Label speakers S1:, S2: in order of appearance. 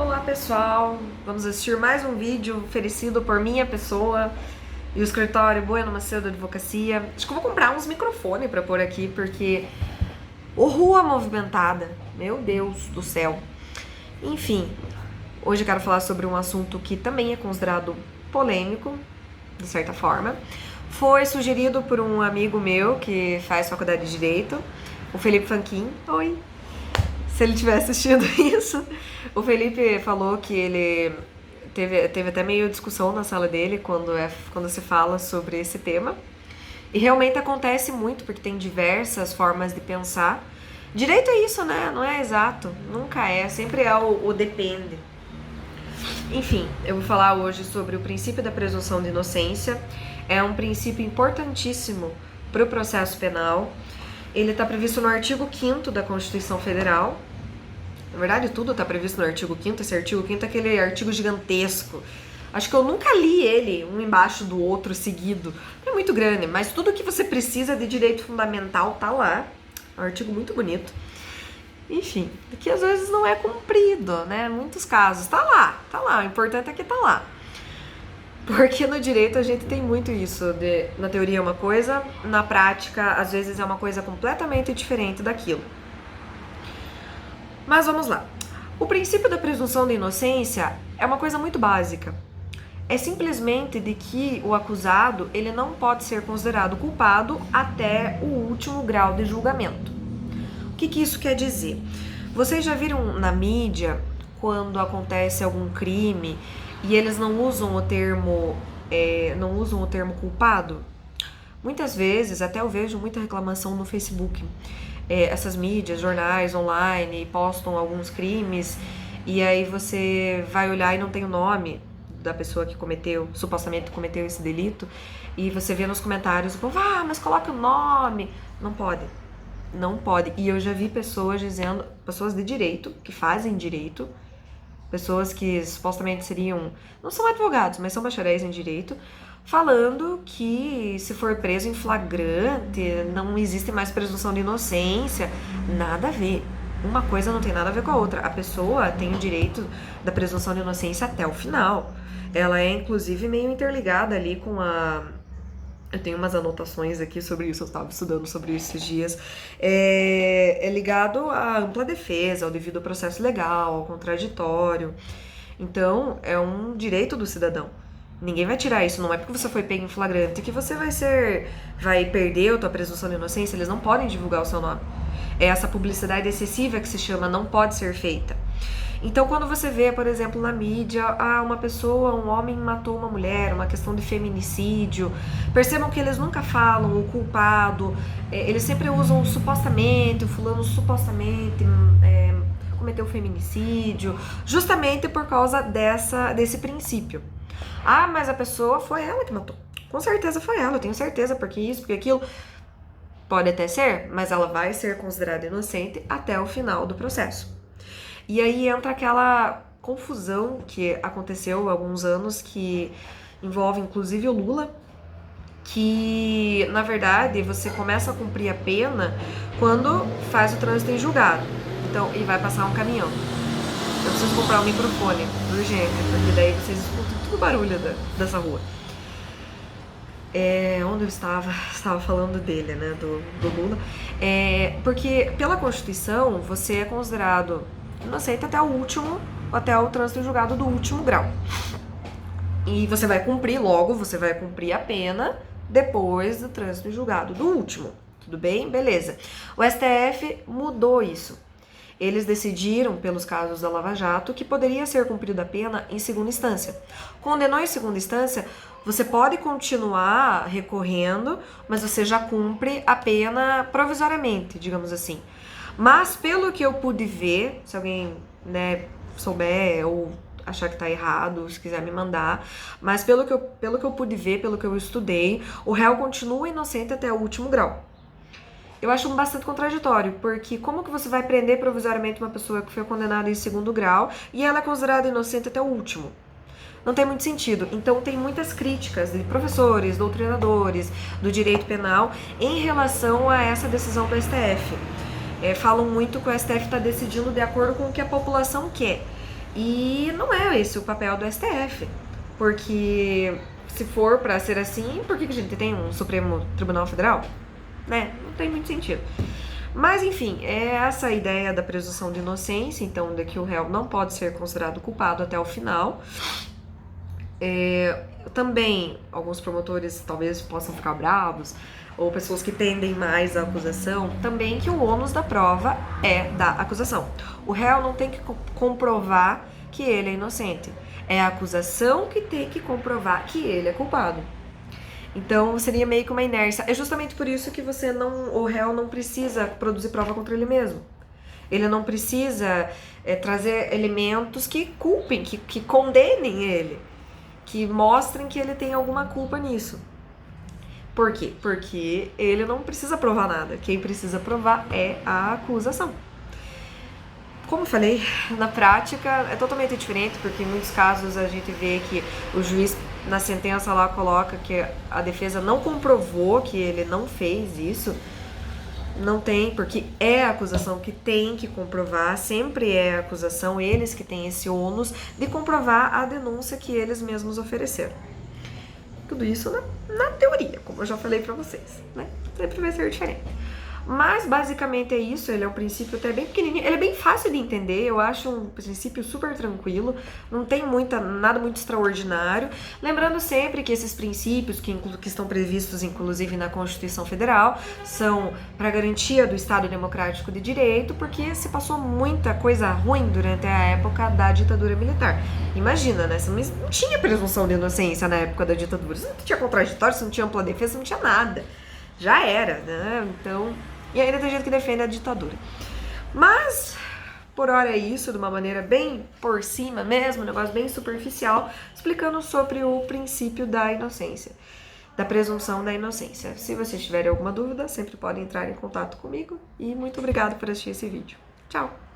S1: Olá pessoal, vamos assistir mais um vídeo oferecido por minha pessoa e o escritório Bueno Macedo Advocacia. Acho que eu vou comprar uns microfones para pôr aqui, porque rua movimentada, meu Deus do céu. Enfim, hoje eu quero falar sobre um assunto que também é considerado polêmico, de certa forma. Foi sugerido por um amigo meu que faz faculdade de Direito, o Felipe Fanquin. Oi! Se ele estiver assistindo isso, o Felipe falou que ele teve até meio discussão na sala dele quando se fala sobre esse tema. E realmente acontece muito, porque tem diversas formas de pensar. Direito é isso, né? Não é exato, nunca é, sempre é o depende. Enfim, eu vou falar hoje sobre o princípio da presunção de inocência. É um princípio importantíssimo para o processo penal. Ele está previsto no artigo 5º da Constituição Federal. Na verdade, tudo está previsto no artigo 5º. Esse artigo 5º é aquele artigo gigantesco. Acho que eu nunca li ele, um embaixo do outro, seguido. É muito grande, mas tudo que você precisa de direito fundamental tá lá. É um artigo muito bonito. Enfim, que às vezes não é cumprido, né? Em muitos casos. Tá lá. O importante é que tá lá. Porque no direito a gente tem muito isso, na teoria é uma coisa, na prática às vezes é uma coisa completamente diferente daquilo. Mas vamos lá. O princípio da presunção de inocência é uma coisa muito básica. É simplesmente de que o acusado ele não pode ser considerado culpado até o último grau de julgamento. O que isso quer dizer? Vocês já viram na mídia quando acontece algum crime e eles não usam o termo culpado? Muitas vezes, até eu vejo muita reclamação no Facebook. Essas mídias, jornais online, postam alguns crimes e aí você vai olhar e não tem o nome da pessoa que supostamente cometeu esse delito, e você vê nos comentários, mas coloca o nome. Não pode. Não pode. E eu já vi pessoas dizendo, pessoas de direito, que fazem direito, pessoas que supostamente não são advogados, mas são bacharéis em direito, falando que se for preso em flagrante, não existe mais presunção de inocência. Nada a ver. Uma coisa não tem nada a ver com a outra. A pessoa tem o direito da presunção de inocência até o final. Ela é, inclusive, meio interligada ali com Eu tenho umas anotações aqui sobre isso, eu estava estudando sobre isso esses dias. É ligado à ampla defesa, ao devido processo legal, ao contraditório. Então, é um direito do cidadão. Ninguém vai tirar isso, não é porque você foi pego em flagrante que você vai perder a tua presunção de inocência. Eles não podem divulgar o seu nome. É essa publicidade excessiva que se chama, não pode ser feita. Então, quando você vê, por exemplo, na mídia, um homem matou uma mulher, uma questão de feminicídio, percebam que eles nunca falam o culpado, eles sempre usam o fulano supostamente cometeu feminicídio, justamente por causa desse princípio. Mas a pessoa foi ela que matou. Com certeza foi ela, eu tenho certeza, porque isso, porque aquilo. Pode até ser, mas ela vai ser considerada inocente até o final do processo. E aí entra aquela confusão que aconteceu há alguns anos, que envolve inclusive o Lula, que na verdade você começa a cumprir a pena quando faz o trânsito em julgado. Então, e vai passar um caminhão. Eu preciso comprar um microfone urgente, porque daí vocês escutam todo o barulho dessa rua. Onde eu estava falando dele, né, do Lula. Porque pela Constituição você é considerado inocente até o trânsito em julgado do último grau. E você vai cumprir a pena depois do trânsito em julgado do último. Tudo bem? Beleza. O STF mudou isso. Eles decidiram, pelos casos da Lava Jato, que poderia ser cumprida a pena em segunda instância. Condenou em segunda instância, você pode continuar recorrendo, mas você já cumpre a pena provisoriamente, digamos assim. Mas pelo que eu pude ver, se alguém souber ou achar que tá errado, se quiser me mandar, mas pelo que eu pude ver, pelo que eu estudei, o réu continua inocente até o último grau. Eu acho bastante contraditório, porque como que você vai prender provisoriamente uma pessoa que foi condenada em segundo grau e ela é considerada inocente até o último? Não tem muito sentido. Então tem muitas críticas de professores, doutrinadores do direito penal em relação a essa decisão do STF. Falam muito que o STF está decidindo de acordo com o que a população quer. E não é esse o papel do STF, porque se for para ser assim, por que a gente tem um Supremo Tribunal Federal? Né? Não tem muito sentido. Mas enfim, é essa a ideia da presunção de inocência, então de que o réu não pode ser considerado culpado até o final. Também alguns promotores talvez possam ficar bravos, ou pessoas que tendem mais à acusação, também que o ônus da prova é da acusação. O réu não tem que comprovar que ele é inocente. É a acusação que tem que comprovar que ele é culpado. Então seria meio que uma inércia. É justamente por isso que o réu não precisa produzir prova contra ele mesmo. Ele não precisa trazer elementos que culpem, que condenem ele, que mostrem que ele tem alguma culpa nisso. Por quê? Porque ele não precisa provar nada. Quem precisa provar é a acusação. Como eu falei, na prática é totalmente diferente, porque em muitos casos a gente vê que o juiz na sentença lá coloca que a defesa não comprovou que ele não fez isso. Não tem, porque é a acusação que tem que comprovar, sempre é a acusação, eles que têm esse ônus de comprovar a denúncia que eles mesmos ofereceram. Tudo isso na teoria, como eu já falei pra vocês, né? Sempre vai ser diferente. Mas basicamente é isso, ele é um princípio até bem pequenininho, ele é bem fácil de entender, eu acho um princípio super tranquilo, não tem nada muito extraordinário. Lembrando sempre que esses princípios, que estão previstos inclusive na Constituição Federal, são para garantia do Estado Democrático de Direito, porque se passou muita coisa ruim durante a época da ditadura militar. Imagina, né? Você não tinha presunção de inocência na época da ditadura, você não tinha contraditório, você não tinha ampla defesa, você não tinha nada. Já era, né? Então... E ainda tem gente que defende a ditadura. Mas, por hora é isso, de uma maneira bem por cima mesmo, um negócio bem superficial, explicando sobre o princípio da inocência, da presunção da inocência. Se vocês tiverem alguma dúvida, sempre podem entrar em contato comigo. E muito obrigada por assistir esse vídeo. Tchau!